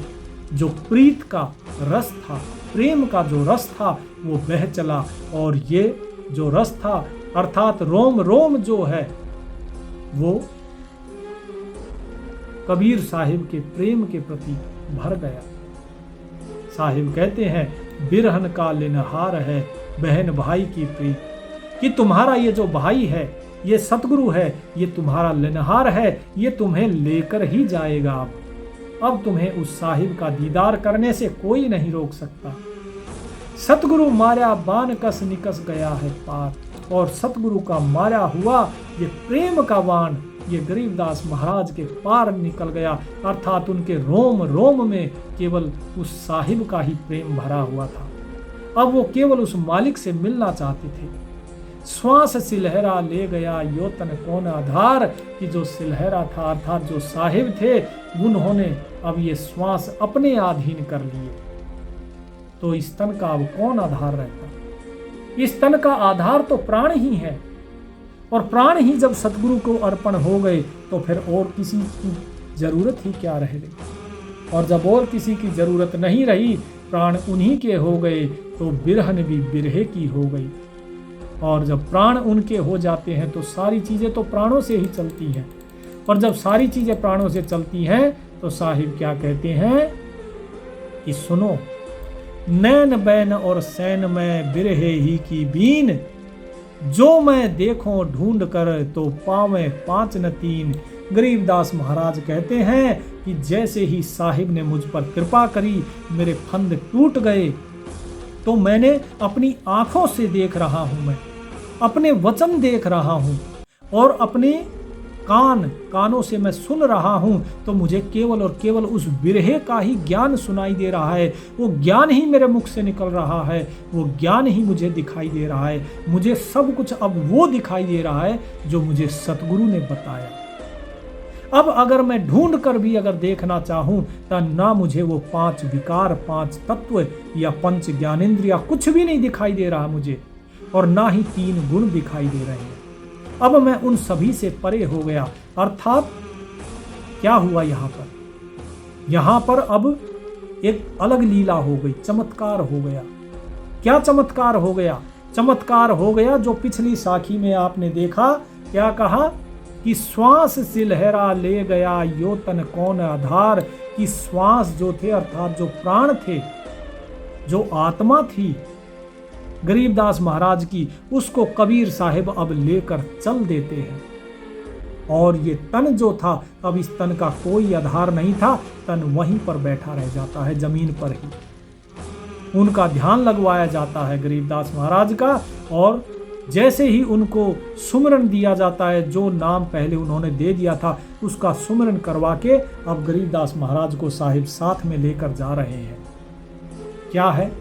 जो प्रीत का रस था, प्रेम का जो रस था, वो बह चला। और ये जो रस था अर्थात रोम रोम जो है वो कबीर साहिब के प्रेम के प्रति भर गया। साहिब कहते हैं, बिरहन का लिनहार है बहन भाई की प्रीत, कि तुम्हारा ये जो भाई है, ये सतगुरु है, ये तुम्हारा लिनहार है, ये तुम्हें लेकर ही जाएगा। अब तुम्हें उस साहिब का दीदार करने से कोई नहीं रोक सकता। सतगुरु मारा बान कस निकस गया है पार, और सतगुरु का मारा हुआ ये प्रेम का बाण ये गरीबदास महाराज के पार निकल गया, अर्थात उनके रोम रोम में केवल उस साहिब का ही प्रेम भरा हुआ था। अब वो केवल उस मालिक से मिलना चाहते थे। श्वास सिलहरा ले गया यो तन कौन आधार, कि जो सिलहरा था अर्थात जो साहिब थे, उन्होंने अब ये श्वास अपने अधीन कर लिए। तो इस तन का अब कौन आधार रहता? इस तन का आधार तो प्राण ही है, और प्राण ही जब सतगुरु को अर्पण हो गए तो फिर और किसी की जरूरत ही क्या रह गई। और जब और किसी की जरूरत नहीं रही, प्राण उन्हीं के हो गए, तो बिरहन भी बिरहे की हो गई। और जब प्राण उनके हो जाते हैं तो सारी चीजें तो प्राणों से ही चलती हैं, और जब सारी चीजें प्राणों से चलती हैं तो साहिब क्या कहते हैं कि सुनो, नैन बैन और सैन में बिरहे ही की बीन, जो मैं देखो ढूंढ कर तो पावे पांच न तीन। गरीबदास महाराज कहते हैं कि जैसे ही साहिब ने मुझ पर कृपा करी, मेरे फंद टूट गए, तो मैंने अपनी आंखों से देख रहा हूं, मैं अपने वचन देख रहा हूं, और अपने कानों से मैं सुन रहा हूं, तो मुझे केवल और केवल उस बिरहे का ही ज्ञान सुनाई दे रहा है। वो ज्ञान ही मेरे मुख से निकल रहा है, वो ज्ञान ही मुझे दिखाई दे रहा है। मुझे सब कुछ अब वो दिखाई दे रहा है जो मुझे सतगुरु ने बताया। अब अगर मैं ढूंढ कर भी अगर देखना चाहूं तो ना मुझे वो पांच विकार, पांच तत्व या पंच ज्ञानेंद्रिया कुछ भी नहीं दिखाई दे रहा मुझे, और ना ही तीन गुण दिखाई दे रहे हैं। अब मैं उन सभी से परे हो गया। अर्थात क्या हुआ यहाँ पर अब एक अलग लीला हो गई, चमत्कार हो गया। क्या चमत्कार हो गया? चमत्कार हो गया जो पिछली साखी में आपने देखा, क्या कहा कि श्वास सिलहरा ले गया यो तन कौन आधार, कि श्वास जो थे अर्थात जो प्राण थे, जो आत्मा थी गरीबदास महाराज की, उसको कबीर साहिब अब लेकर चल देते हैं। और ये तन जो था, अब इस तन का कोई आधार नहीं था, तन वहीं पर बैठा रह जाता है, जमीन पर ही। उनका ध्यान लगवाया जाता है गरीबदास महाराज का, और जैसे ही उनको सुमरन दिया जाता है, जो नाम पहले उन्होंने दे दिया था उसका सुमरन करवा के अब गरीबदास महाराज को साहिब साथ में लेकर जा रहे हैं। क्या है,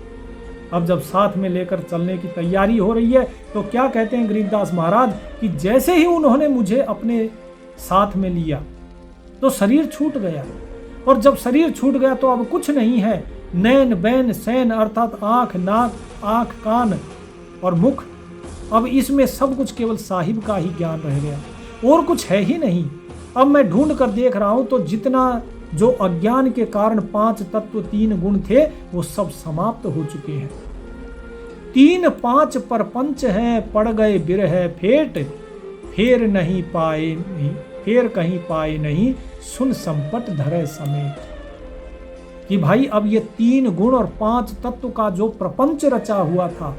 अब जब साथ में लेकर चलने की तैयारी हो रही है तो क्या कहते हैं गरीबदास महाराज कि जैसे ही उन्होंने मुझे अपने साथ में लिया तो शरीर छूट गया, और जब शरीर छूट गया तो अब कुछ नहीं है। नैन बैन सैन अर्थात आंख, नाक, आंख, कान और मुख, अब इसमें सब कुछ केवल साहिब का ही ज्ञान रह गया, और कुछ है ही नहीं। अब मैं ढूंढ कर देख रहा हूं तो जितना जो अज्ञान के कारण पांच तत्व तीन गुण थे वो सब समाप्त हो चुके हैं। तीन पांच परपंच हैं, पड़ गए बिरह फेट, फेर नहीं पाए नहीं, फेर कहीं पाए नहीं, सुन संपट धरे समेत। कि भाई अब ये तीन गुण और पांच तत्व का जो प्रपंच रचा हुआ था,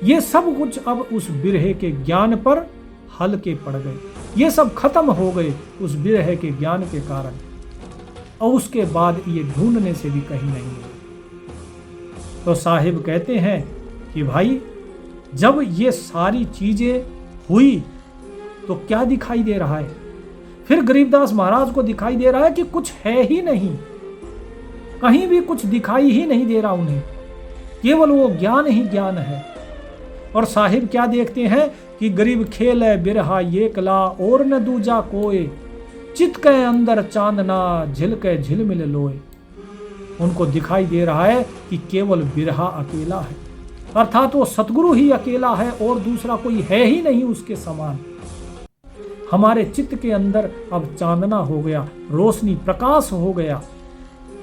ये सब कुछ अब उस बिरहे के ज्ञान पर हल्के पड़ गए, ये सब खत्म हो गए उस बिरहे के ज्ञान के कारण, और उसके बाद ये ढूंढने से भी कहीं नहीं है। तो साहिब कहते हैं कि भाई जब ये सारी चीजें हुई तो क्या दिखाई दे रहा है? फिर गरीबदास महाराज को दिखाई दे रहा है कि कुछ है ही नहीं, कहीं भी कुछ दिखाई ही नहीं दे रहा उन्हें, केवल वो ज्ञान ही ज्ञान है। और साहिब क्या देखते हैं कि गरीब खेल बिरहा ये कला और न दूजा कोय, चित के अंदर चांदना झिलके झिलमिल लोए। उनको दिखाई दे रहा है कि केवल बिरहा अकेला है, अर्थात वो सतगुरु ही अकेला है और दूसरा कोई है ही नहीं उसके समान। हमारे चित्त के अंदर अब चांदना हो गया, रोशनी प्रकाश हो गया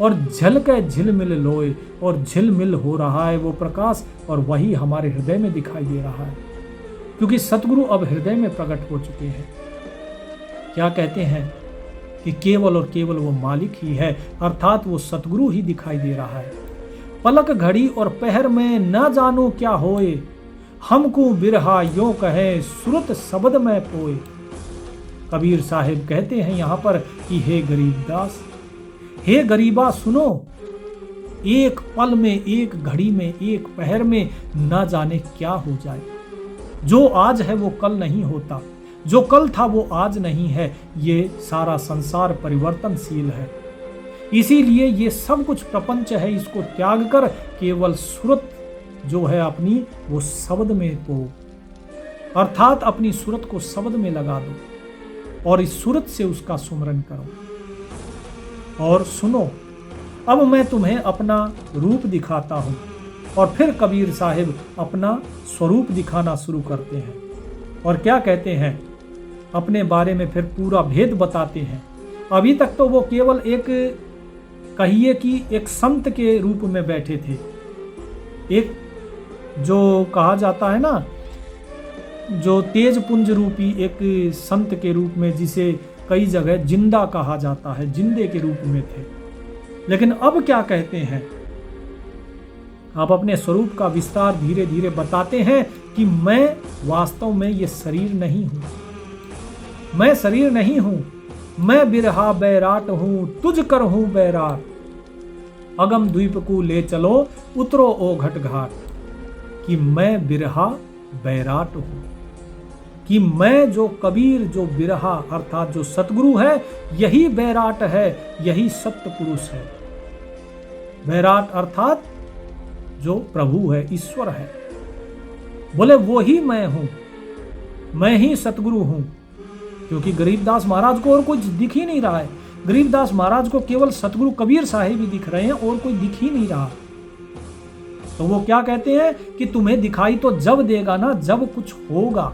और झलके झिलमिल लोए, और झिलमिल हो रहा है वो प्रकाश, और वही हमारे हृदय में दिखाई दे रहा है, क्योंकि सतगुरु अब हृदय में प्रकट हो चुके हैं। क्या कहते हैं कि केवल और केवल वो मालिक ही है, अर्थात वो सतगुरु ही दिखाई दे रहा है। पलक घड़ी और पहर में न जानू क्या होए, हमको बिरहा यो कहे सुरत शब्द में पोए। कबीर साहिब कहते हैं यहाँ पर कि हे गरीबदास, हे गरीबा सुनो, एक पल में, एक घड़ी में, एक पहर में न जाने क्या हो जाए। जो आज है वो कल नहीं होता, जो कल था वो आज नहीं है। ये सारा संसार परिवर्तनशील है, इसीलिए ये सब कुछ प्रपंच है, इसको त्याग कर केवल सूरत जो है अपनी वो शब्द में पो, अर्थात अपनी सूरत को शब्द में लगा दो और इस सूरत से उसका सुमरन करो। और सुनो, अब मैं तुम्हें अपना रूप दिखाता हूं। और फिर कबीर साहिब अपना स्वरूप दिखाना शुरू करते हैं और क्या कहते हैं, अपने बारे में फिर पूरा भेद बताते हैं। अभी तक तो वो केवल एक कहिए कि एक संत के रूप में बैठे थे, एक जो कहा जाता है ना, जो तेज पुंज रूपी एक संत के रूप में, जिसे कई जगह जिंदा कहा जाता है, जिंदे के रूप में थे। लेकिन अब क्या कहते हैं, आप अपने स्वरूप का विस्तार धीरे धीरे बताते हैं कि मैं वास्तव में ये शरीर नहीं हूं, मैं शरीर नहीं हूं, मैं बिरहा बैराट हूं, तुझ कर हूं बैराट। अगम द्वीप को ले चलो, उतरो ओ घट घाट। कि मैं बिरहा बैराट हूं, कि मैं जो कबीर, जो बिरहा अर्थात जो सतगुरु है, यही बैराट है, यही सत्य पुरुष है। बैराट अर्थात जो प्रभु है, ईश्वर है। बोले वो ही मैं हूं, मैं ही सतगुरु हूं। क्योंकि गरीबदास महाराज को और कुछ दिख ही नहीं रहा है, गरीबदास महाराज को केवल सतगुरु कबीर साहिब ही दिख रहे हैं और कोई दिख ही नहीं रहा। तो वो क्या कहते हैं कि तुम्हें दिखाई तो जब देगा ना, जब कुछ होगा।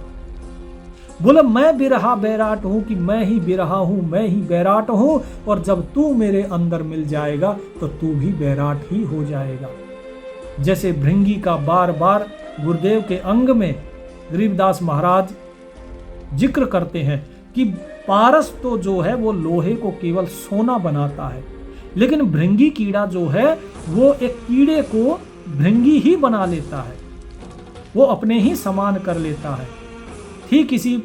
बोले मैं बिरहा बैराट हूं, कि मैं ही बिरहा हूं, मैं ही बैराट हूं, और जब तू मेरे अंदर मिल जाएगा तो तू भी बैराट ही हो जाएगा। जैसे भृंगी का बार बार गुरुदेव के अंग में गरीबदास महाराज जिक्र करते हैं कि पारस तो जो है वो लोहे को केवल सोना बनाता है, लेकिन भृंगी कीड़ा जो है वो एक कीड़े को भृंगी ही बना लेता है, वो अपने ही समान कर लेता है। ठीक इसी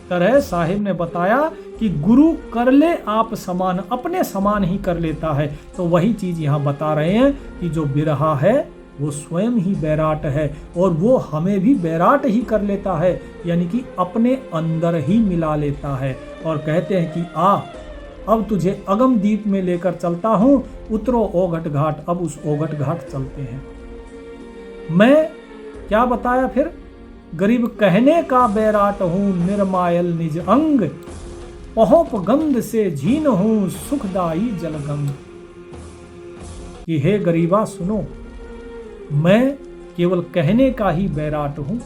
तरह साहिब ने बताया कि गुरु कर ले आप समान, अपने समान ही कर लेता है। तो वही चीज यहाँ बता रहे हैं कि जो बिरहा है वो स्वयं ही बैराट है और वो हमें भी बैराट ही कर लेता है, यानी कि अपने अंदर ही मिला लेता है। और कहते हैं कि आ, अब तुझे अगम दीप में लेकर चलता हूं, उतरो ओघट घाट। अब उस ओघट घाट चलते हैं। मैं क्या बताया फिर, गरीब कहने का बैराट हूं, निर्मायल निज अंग, पहोप गंध से झीन हूं, सुखदाई जलगंग। कि हे गरीबा सुनो, मैं केवल कहने का ही बैराट हूं,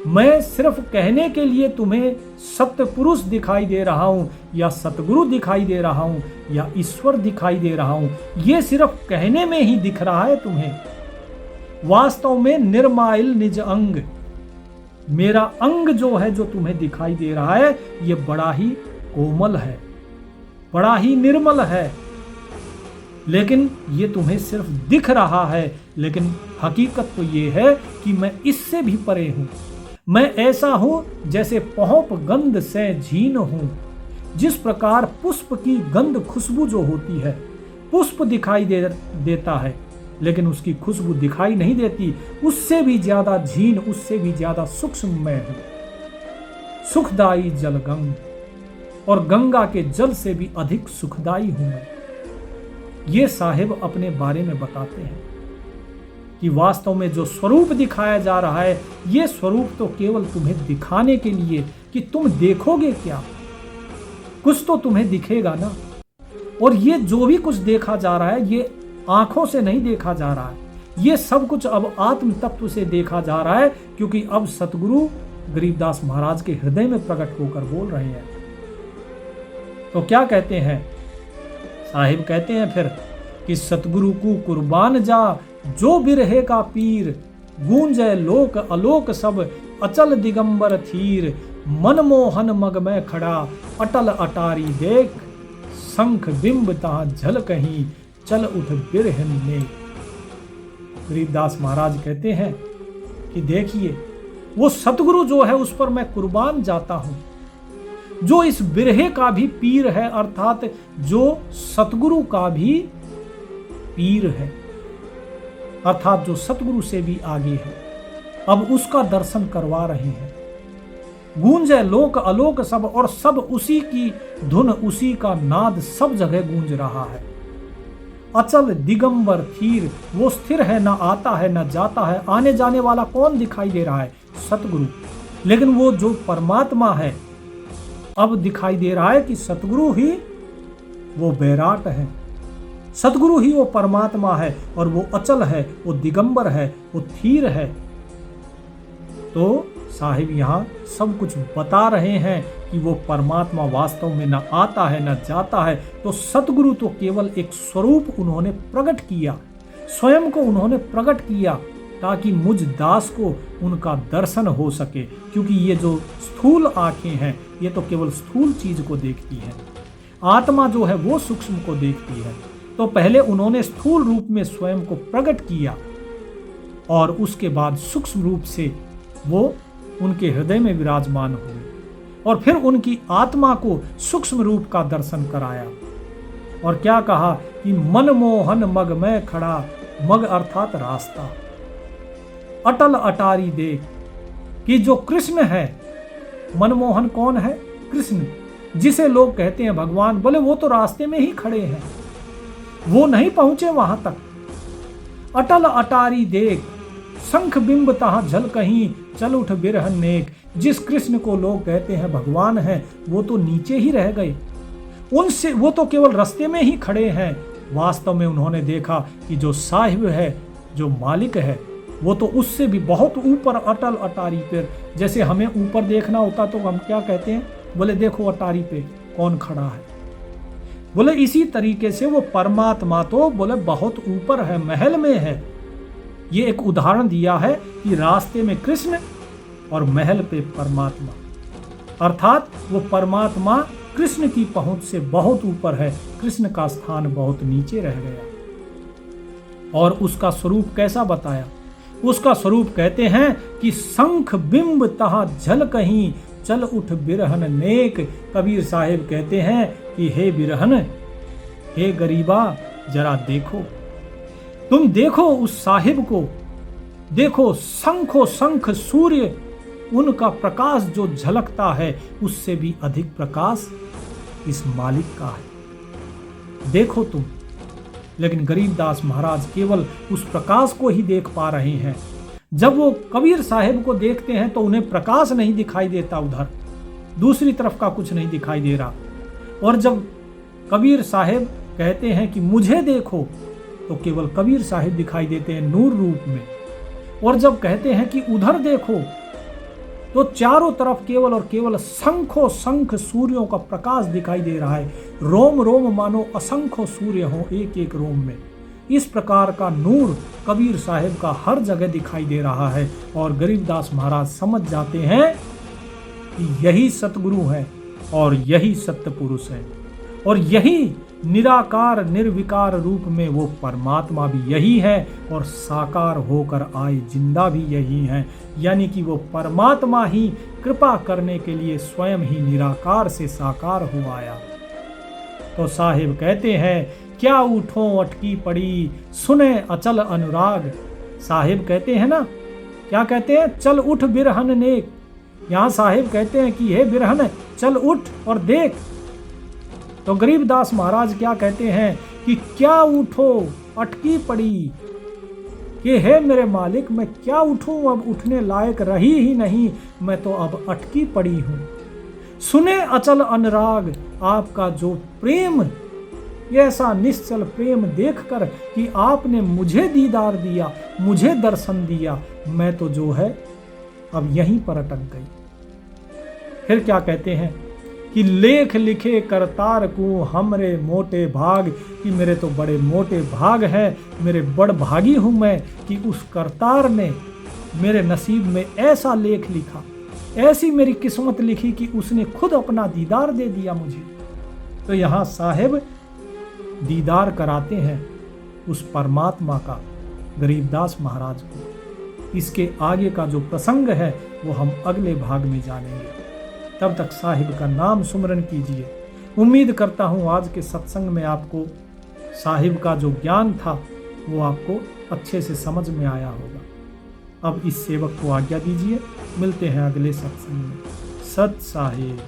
मैं सिर्फ कहने के लिए तुम्हें सत्य पुरुष दिखाई दे रहा हूं, या सतगुरु दिखाई दे रहा हूं, या ईश्वर दिखाई दे रहा हूं। ये सिर्फ कहने में ही दिख रहा है तुम्हें। वास्तव में निर्माइल निज अंग, मेरा अंग जो है, जो तुम्हें दिखाई दे रहा है, ये बड़ा ही कोमल है, बड़ा ही निर्मल है, लेकिन ये तुम्हें सिर्फ दिख रहा है। लेकिन हकीकत तो ये है कि मैं इससे भी परे हूं। मैं ऐसा हूं जैसे पहोप गंध से झीन हूं। जिस प्रकार पुष्प की गंध, खुशबू जो होती है, पुष्प दिखाई देता है, लेकिन उसकी खुशबू दिखाई नहीं देती। उससे भी ज्यादा झीन, उससे भी ज्यादा सूक्ष्म मैं हूं। सुखदाई जल गंग, और गंगा के जल से भी अधिक सुखदाई हूं मैं। ये साहिब अपने बारे में बताते हैं कि वास्तव में जो स्वरूप दिखाया जा रहा है, ये स्वरूप तो केवल तुम्हें दिखाने के लिए कि तुम देखोगे क्या, कुछ तो तुम्हें दिखेगा ना। और ये जो भी कुछ देखा जा रहा है, ये आंखों से नहीं देखा जा रहा है, ये सब कुछ अब आत्म तत्व से देखा जा रहा है, क्योंकि अब सतगुरु गरीबदास महाराज के हृदय में प्रकट होकर बोल रहे हैं। तो क्या कहते हैं साहिब? कहते हैं फिर कि सतगुरु को कुर्बान जा जो बिरहे का पीर, गूंजे लोक अलोक सब अचल दिगंबर थीर, मनमोहन मग में खड़ा अटल अटारी देख, शंख बिंब ता झल कहीं चल उठ बिरहन ने। गरीबदास महाराज कहते हैं कि देखिए, वो सतगुरु जो है उस पर मैं कुर्बान जाता हूं, जो इस बिरहे का भी पीर है, अर्थात जो सतगुरु का भी पीर है, अर्थात जो सतगुरु से भी आगे है, अब उसका दर्शन करवा रहे हैं। गूंजे लोक अलोक सब, और सब उसी की धुन, उसी का नाद सब जगह गूंज रहा है। अचल दिगंबर थीर, वो स्थिर है, ना आता है ना जाता है। आने जाने वाला कौन दिखाई दे रहा है? सतगुरु। लेकिन वो जो परमात्मा है, अब दिखाई दे रहा है कि सतगुरु ही वो बैराट है, सतगुरु ही वो परमात्मा है, और वो अचल है, वो दिगंबर है, वो थीर है। तो साहिब यहाँ सब कुछ बता रहे हैं कि वो परमात्मा वास्तव में न आता है न जाता है। तो सतगुरु तो केवल एक स्वरूप उन्होंने प्रकट किया, स्वयं को उन्होंने प्रकट किया, ताकि मुझ दास को उनका दर्शन हो सके। क्योंकि ये जो स्थूल आंखें हैं, ये तो केवल स्थूल चीज को देखती है, आत्मा जो है वो सूक्ष्म को देखती है। तो पहले उन्होंने स्थूल रूप में स्वयं को प्रकट किया, और उसके बाद सूक्ष्म रूप से वो उनके हृदय में विराजमान हुए, और फिर उनकी आत्मा को सूक्ष्म रूप का दर्शन कराया। और क्या कहा कि मनमोहन मग में खड़ा, मग अर्थात रास्ता, अटल अटारी देख, कि जो कृष्ण है, मनमोहन कौन है? कृष्ण, जिसे लोग कहते हैं भगवान, बोले वो तो रास्ते में ही खड़े हैं, वो नहीं पहुंचे वहां तक। अटल अटारी देख, शंख बिंब तहा झल कहीं चल उठ बिरहन नेक। जिस कृष्ण को लोग कहते हैं भगवान है, वो तो नीचे ही रह गए, उनसे वो तो केवल रास्ते में ही खड़े हैं। वास्तव में उन्होंने देखा कि जो साहिब है, जो मालिक है, वो तो उससे भी बहुत ऊपर अटल अटारी पर। जैसे हमें ऊपर देखना होता तो हम क्या कहते हैं? बोले देखो अटारी पे कौन खड़ा है। बोले इसी तरीके से वो परमात्मा तो बोले बहुत ऊपर है, महल में है। ये एक उदाहरण दिया है कि रास्ते में कृष्ण और महल पे परमात्मा, अर्थात वो परमात्मा कृष्ण की पहुंच से बहुत ऊपर है, कृष्ण का स्थान बहुत नीचे रह गया। और उसका स्वरूप कैसा बताया? उसका स्वरूप कहते हैं कि शंख बिंब तहा झल कहीं चल उठ बिरहन नेक। कबीर साहिब कहते हैं कि हे बिरहन, हे गरीबा, जरा देखो, तुम देखो उस साहिब को, देखो शंखो शंख सूर्य, उनका प्रकाश जो झलकता है, उससे भी अधिक प्रकाश इस मालिक का है। देखो तुम। लेकिन गरीबदास महाराज केवल उस प्रकाश को ही देख पा रहे हैं। जब वो कबीर साहिब को देखते हैं तो उन्हें प्रकाश नहीं दिखाई देता, उधर दूसरी तरफ का कुछ नहीं दिखाई दे रहा। और जब कबीर साहिब कहते हैं कि मुझे देखो, तो केवल कबीर साहिब दिखाई देते हैं नूर रूप में। और जब कहते हैं कि उधर देखो, तो चारों तरफ केवल और केवल शंखों शंख सूर्यों का प्रकाश दिखाई दे रहा है। रोम रोम मानो असंख्य सूर्य हो एक एक रोम में। इस प्रकार का नूर कबीर साहिब का हर जगह दिखाई दे रहा है। और गरीबदास महाराज समझ जाते हैं कि यही सतगुरु है और यही सत्य पुरुष है, और यही निराकार निर्विकार रूप में वो परमात्मा भी यही है, और साकार होकर आए जिंदा भी यही है। यानी कि वो परमात्मा ही कृपा करने के लिए स्वयं ही निराकार से साकार हो आया। तो साहिब कहते हैं, क्या उठो अटकी पड़ी, सुने अचल अनुराग। साहिब कहते हैं ना, क्या कहते हैं, चल उठ बिरहन नेक। यहाँ साहिब कहते हैं कि हे बिरहन चल उठ और देख। तो गरीबदास महाराज क्या कहते हैं कि क्या उठो अटकी पड़ी, कि हे मेरे मालिक मैं क्या उठूं, अब उठने लायक रही ही नहीं, मैं तो अब अटकी पड़ी हूं। सुने अचल अनुराग, आपका जो प्रेम, ऐसा निश्चल प्रेम देखकर कि आपने मुझे दीदार दिया, मुझे दर्शन दिया, मैं तो जो है अब यहीं पर अटक गई। फिर क्या कहते हैं कि लेख लिखे करतार को हमरे मोटे भाग, कि मेरे तो बड़े मोटे भाग हैं, मेरे बड़ भागी हूं मैं कि उस करतार ने मेरे नसीब में ऐसा लेख लिखा, ऐसी मेरी किस्मत लिखी कि उसने खुद अपना दीदार दे दिया मुझे। तो यहाँ साहिब दीदार कराते हैं उस परमात्मा का गरीबदास महाराज को। इसके आगे का जो प्रसंग है वो हम अगले भाग में जानेंगे। तब तक साहिब का नाम सुमरन कीजिए। उम्मीद करता हूँ आज के सत्संग में आपको साहिब का जो ज्ञान था वो आपको अच्छे से समझ में आया होगा। अब इस सेवक को आज्ञा दीजिए, मिलते हैं अगले सत्संग में। सत साहिब।